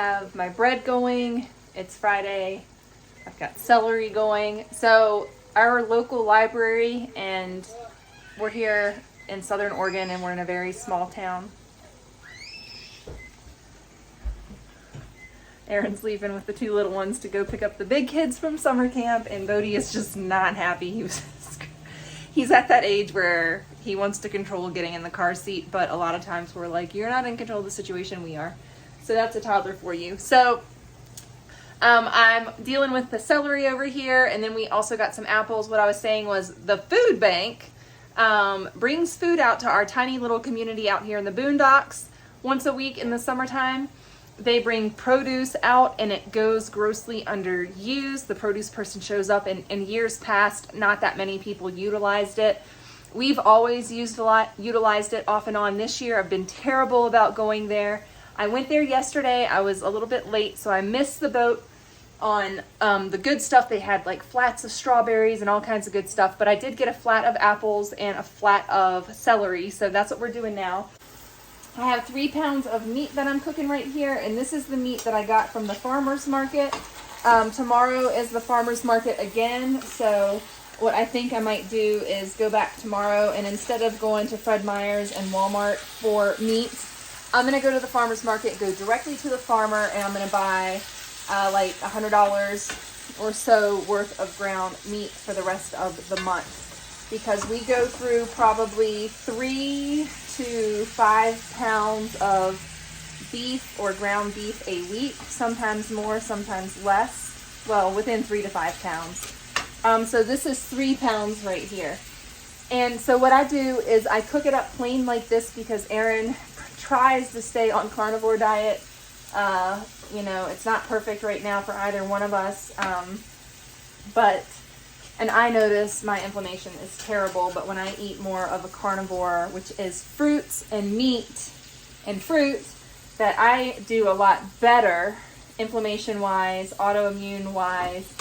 have my bread going. It's Friday. I've got celery going. So our local library, and we're here in Southern Oregon, and we're in a very small town. Aaron's leaving with the two little ones to go pick up the big kids from summer camp, and Bodhi is just not happy. He's at that age where he wants to control getting in the car seat, but a lot of times we're like, you're not in control of the situation, we are. So that's a toddler for you. So I'm dealing with the celery over here, and then we also got some apples. What I was saying was the food bank brings food out to our tiny little community out here in the boondocks once a week in the summertime. They bring produce out, and it goes grossly underused. The produce person shows up, and in years past, not that many people utilized it. We've always utilized it off and on. This year, I've been terrible about going there. I went there yesterday. I was a little bit late, so I missed the boat on the good stuff. They had like flats of strawberries and all kinds of good stuff, but I did get a flat of apples and a flat of celery, so that's what we're doing now. I have 3 pounds of meat that I'm cooking right here, and this is the meat that I got from the farmer's market. Tomorrow is the farmer's market again, so what I think I might do is go back tomorrow, and instead of going to Fred Meyer's and Walmart for meat, I'm going to go to the farmer's market, go directly to the farmer, and I'm going to buy like $100 or so worth of ground meat for the rest of the month, because we go through probably 3 to 5 pounds of beef or ground beef a week, sometimes more, sometimes less. Well, within 3 to 5 pounds. So this is 3 pounds right here. And so what I do is I cook it up plain like this, because Aaron tries to stay on carnivore diet. You know, it's not perfect right now for either one of us. And I notice my inflammation is terrible, but when I eat more of a carnivore, which is fruits and meat and fruit, that I do a lot better inflammation-wise, autoimmune-wise.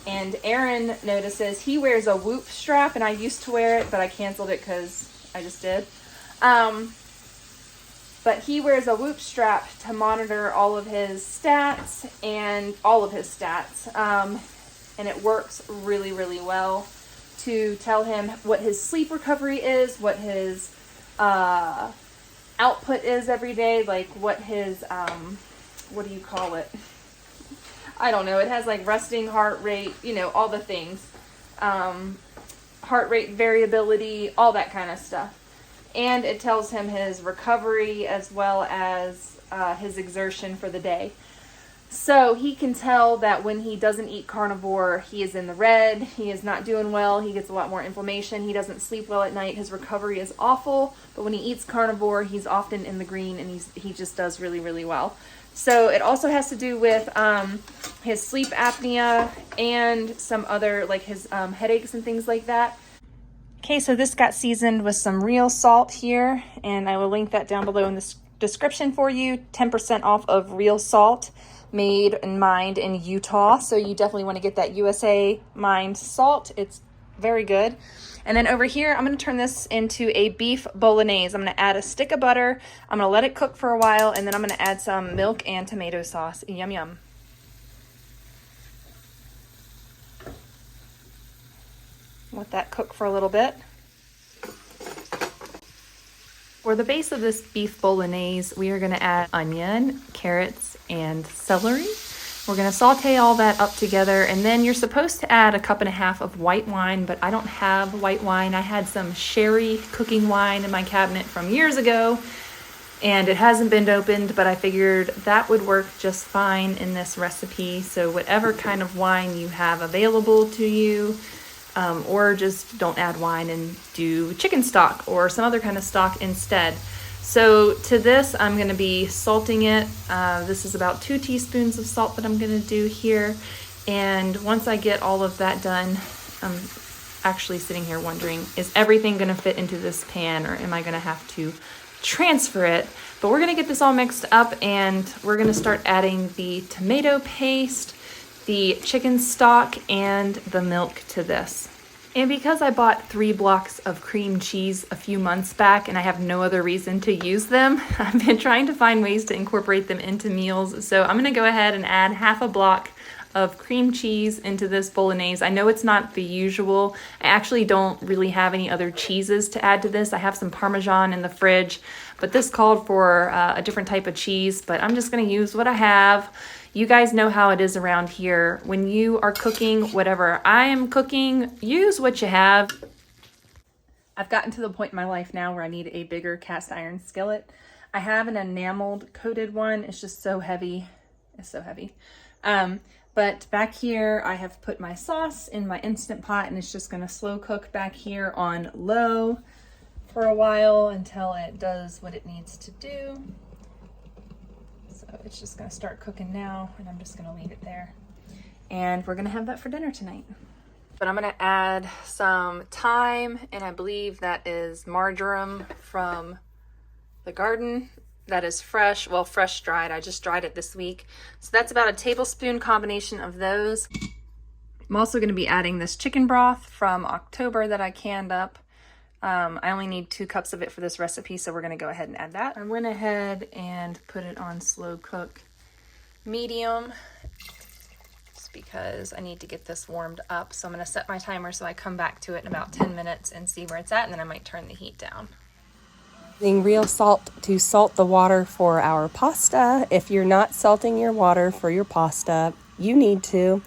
And Aaron notices he wears a Whoop strap, and I used to wear it, but I canceled it because I just did. But he wears a Whoop strap to monitor all of his stats, and it works really, really well to tell him what his sleep recovery is, what his output is every day, like what his, what do you call it? I don't know. It has like resting heart rate, you know, all the things. Heart rate variability, all that kind of stuff. And it tells him his recovery as well as his exertion for the day. So he can tell that when he doesn't eat carnivore, he is in the red, he is not doing well, he gets a lot more inflammation, he doesn't sleep well at night, his recovery is awful. But when he eats carnivore, he's often in the green, and he just does really, really well. So it also has to do with his sleep apnea and some other, like his headaches and things like that. Okay, so this got seasoned with some real salt here, and I will link that down below in the description for you. 10% off of real salt, made and mined in Utah. So you definitely want to get that USA mined salt. It's very good. And then over here, I'm going to turn this into a beef bolognese. I'm going to add a stick of butter. I'm going to let it cook for a while, and then I'm going to add some milk and tomato sauce. Yum, yum. Let that cook for a little bit. For the base of this beef bolognese, we are going to add onion, carrots, and celery. We're going to saute all that up together, and then you're supposed to add 1.5 cups of white wine, but I don't have white wine. I had some sherry cooking wine in my cabinet from years ago, and it hasn't been opened, but I figured that would work just fine in this recipe. So whatever kind of wine you have available to you, or just don't add wine and do chicken stock or some other kind of stock instead. So to this, I'm going to be salting it. This is about 2 teaspoons of salt that I'm going to do here. And once I get all of that done, I'm actually sitting here wondering, is everything going to fit into this pan, or am I going to have to transfer it? But we're going to get this all mixed up, and we're going to start adding the tomato paste, the chicken stock, and the milk to this. And because I bought 3 blocks of cream cheese a few months back and I have no other reason to use them, I've been trying to find ways to incorporate them into meals. So I'm gonna go ahead and add half a block of cream cheese into this bolognese. I know it's not the usual. I actually don't really have any other cheeses to add to this. I have some Parmesan in the fridge, but this called for a different type of cheese, but I'm just gonna use what I have. You guys know how it is around here. When you are cooking whatever I am cooking, use what you have. I've gotten to the point in my life now where I need a bigger cast iron skillet. I have an enameled coated one. It's just so heavy. It's so heavy. But back here, I have put my sauce in my Instant Pot, and it's just gonna slow cook back here on low for a while until it does what it needs to do. So it's just gonna start cooking now, and I'm just gonna leave it there. And we're gonna have that for dinner tonight. But I'm gonna add some thyme, and I believe that is marjoram from the garden. That is fresh, well, fresh dried. I just dried it this week. So that's about a tablespoon combination of those. I'm also gonna be adding this chicken broth from October that I canned up. I only need 2 cups of it for this recipe, so we're gonna go ahead and add that. I went ahead and put it on slow cook medium, just because I need to get this warmed up. So I'm gonna set my timer so I come back to it in about 10 minutes and see where it's at, and then I might turn the heat down. Using real salt to salt the water for our pasta. If you're not salting your water for your pasta, you need to,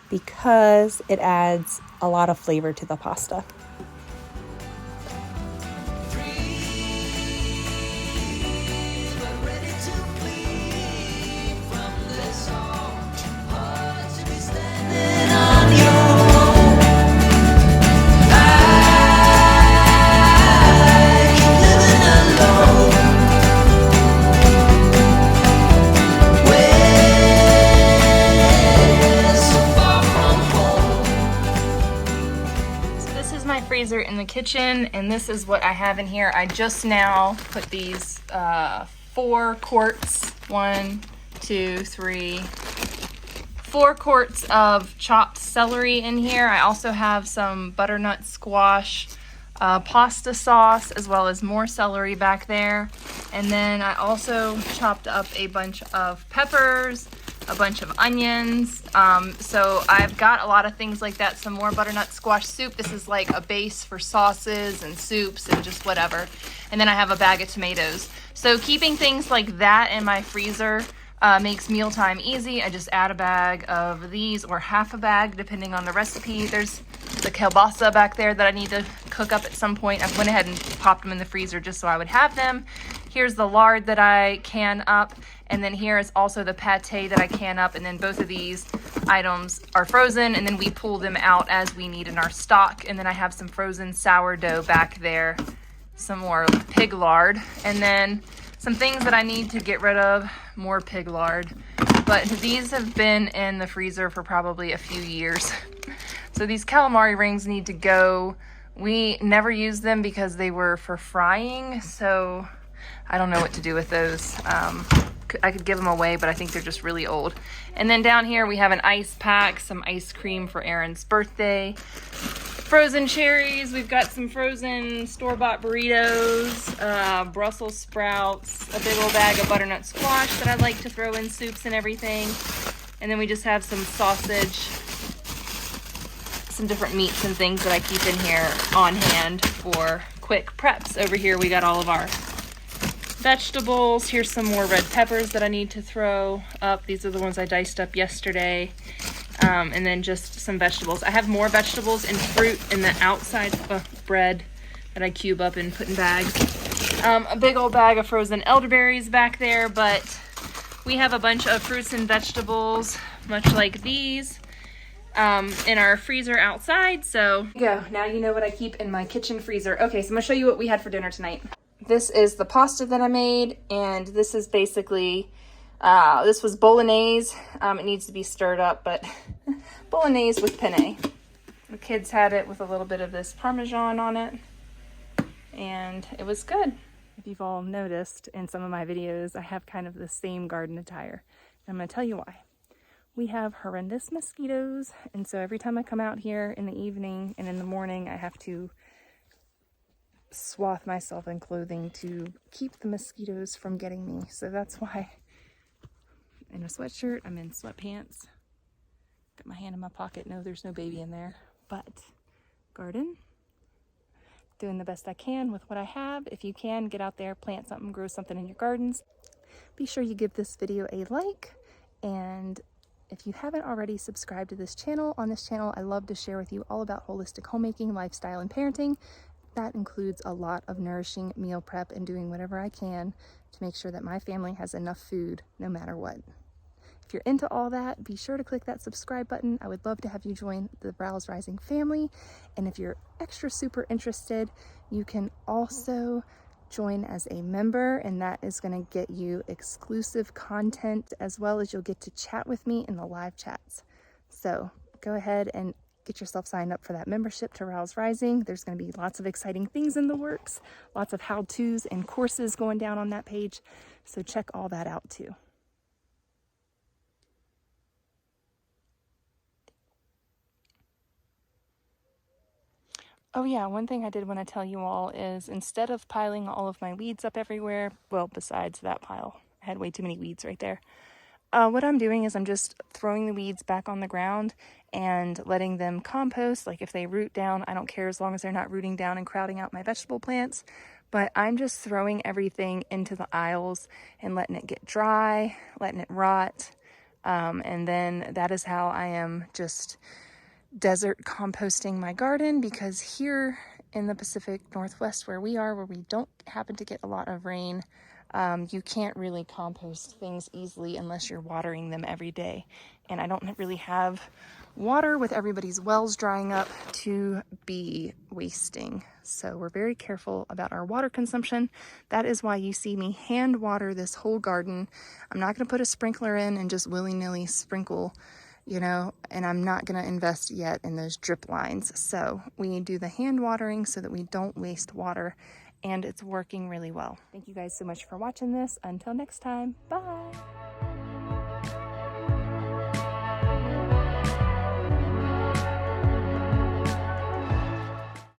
because it adds a lot of flavor to the pasta. In the kitchen, and this is what I have in here. I just now put these 4 quarts, 4 quarts of chopped celery in here. I also have some butternut squash pasta sauce, as well as more celery back there. And then I also chopped up a bunch of peppers, a bunch of onions. So I've got a lot of things like that. Some more butternut squash soup. This is like a base for sauces and soups and just whatever. And then I have a bag of tomatoes. So keeping things like that in my freezer makes mealtime easy. I just add a bag of these, or half a bag depending on the recipe. There's the kielbasa back there that I need to cook up at some point. I went ahead and popped them in the freezer just so I would have them. Here's the lard that I can up. And then here is also the pate that I can up. And then both of these items are frozen, and then we pull them out as we need in our stock. And then I have some frozen sourdough back there, some more pig lard, and then some things that I need to get rid of, more pig lard. But these have been in the freezer for probably a few years. So these calamari rings need to go. We never used them because they were for frying, so I don't know what to do with those. I could give them away, but I think they're just really old. And then down here we have an ice pack, some ice cream for Aaron's birthday, frozen cherries. We've got some frozen store-bought burritos, Brussels sprouts, a big old bag of butternut squash that I like to throw in soups and everything. And then we just have some sausage, some different meats and things that I keep in here on hand for quick preps. Over here we got all of our vegetables. Here's some more red peppers that I need to throw up. These are the ones I diced up yesterday. And then just some vegetables. I have more vegetables and fruit in the outside bread that I cube up and put in bags. A big old bag of frozen elderberries back there, but we have a bunch of fruits and vegetables, much like these, in our freezer outside. So go. Now you know what I keep in my kitchen freezer. Okay, so I'm gonna show you what we had for dinner tonight. This is the pasta that I made, and this is basically, this was bolognese. It needs to be stirred up, but bolognese with penne. The kids had it with a little bit of this Parmesan on it, and it was good. If you've all noticed in some of my videos, I have kind of the same garden attire. And I'm gonna tell you why. We have horrendous mosquitoes, and so every time I come out here in the evening and in the morning, I have to swathe myself in clothing to keep the mosquitoes from getting me. So that's why I'm in a sweatshirt, I'm in sweatpants, got my hand in my pocket. No, there's no baby in there, but garden, doing the best I can with what I have. If you can, get out there, plant something, grow something in your gardens. Be sure you give this video a like, and if you haven't already subscribed to this channel, on this channel I love to share with you all about holistic homemaking, lifestyle, and parenting. That includes a lot of nourishing meal prep and doing whatever I can to make sure that my family has enough food no matter what. If you're into all that, be sure to click that subscribe button. I would love to have you join the Rouse Rising family. And if you're extra super interested, you can also join as a member, and that is going to get you exclusive content, as well as you'll get to chat with me in the live chats. So go ahead and get yourself signed up for that membership to Rouse Rising. There's going to be lots of exciting things in the works, lots of how-tos and courses going down on that page. So check all that out too. Oh yeah, one thing I did want to tell you all is, instead of piling all of my weeds up everywhere, well, besides that pile, I had way too many weeds right there. What I'm doing is I'm just throwing the weeds back on the ground and letting them compost. Like if they root down, I don't care, as long as they're not rooting down and crowding out my vegetable plants. But I'm just throwing everything into the aisles and letting it get dry, letting it rot. And then that is how I am just desert composting my garden, because here in the Pacific Northwest where we are, where we don't happen to get a lot of rain, you can't really compost things easily unless you're watering them every day. And I don't really have water, with everybody's wells drying up, to be wasting. So we're very careful about our water consumption. That is why you see me hand water this whole garden. I'm not going to put a sprinkler in and just willy-nilly sprinkle, you know, and I'm not going to invest yet in those drip lines. So we do the hand watering so that we don't waste water, and it's working really well. Thank you guys so much for watching this. Until next time, bye.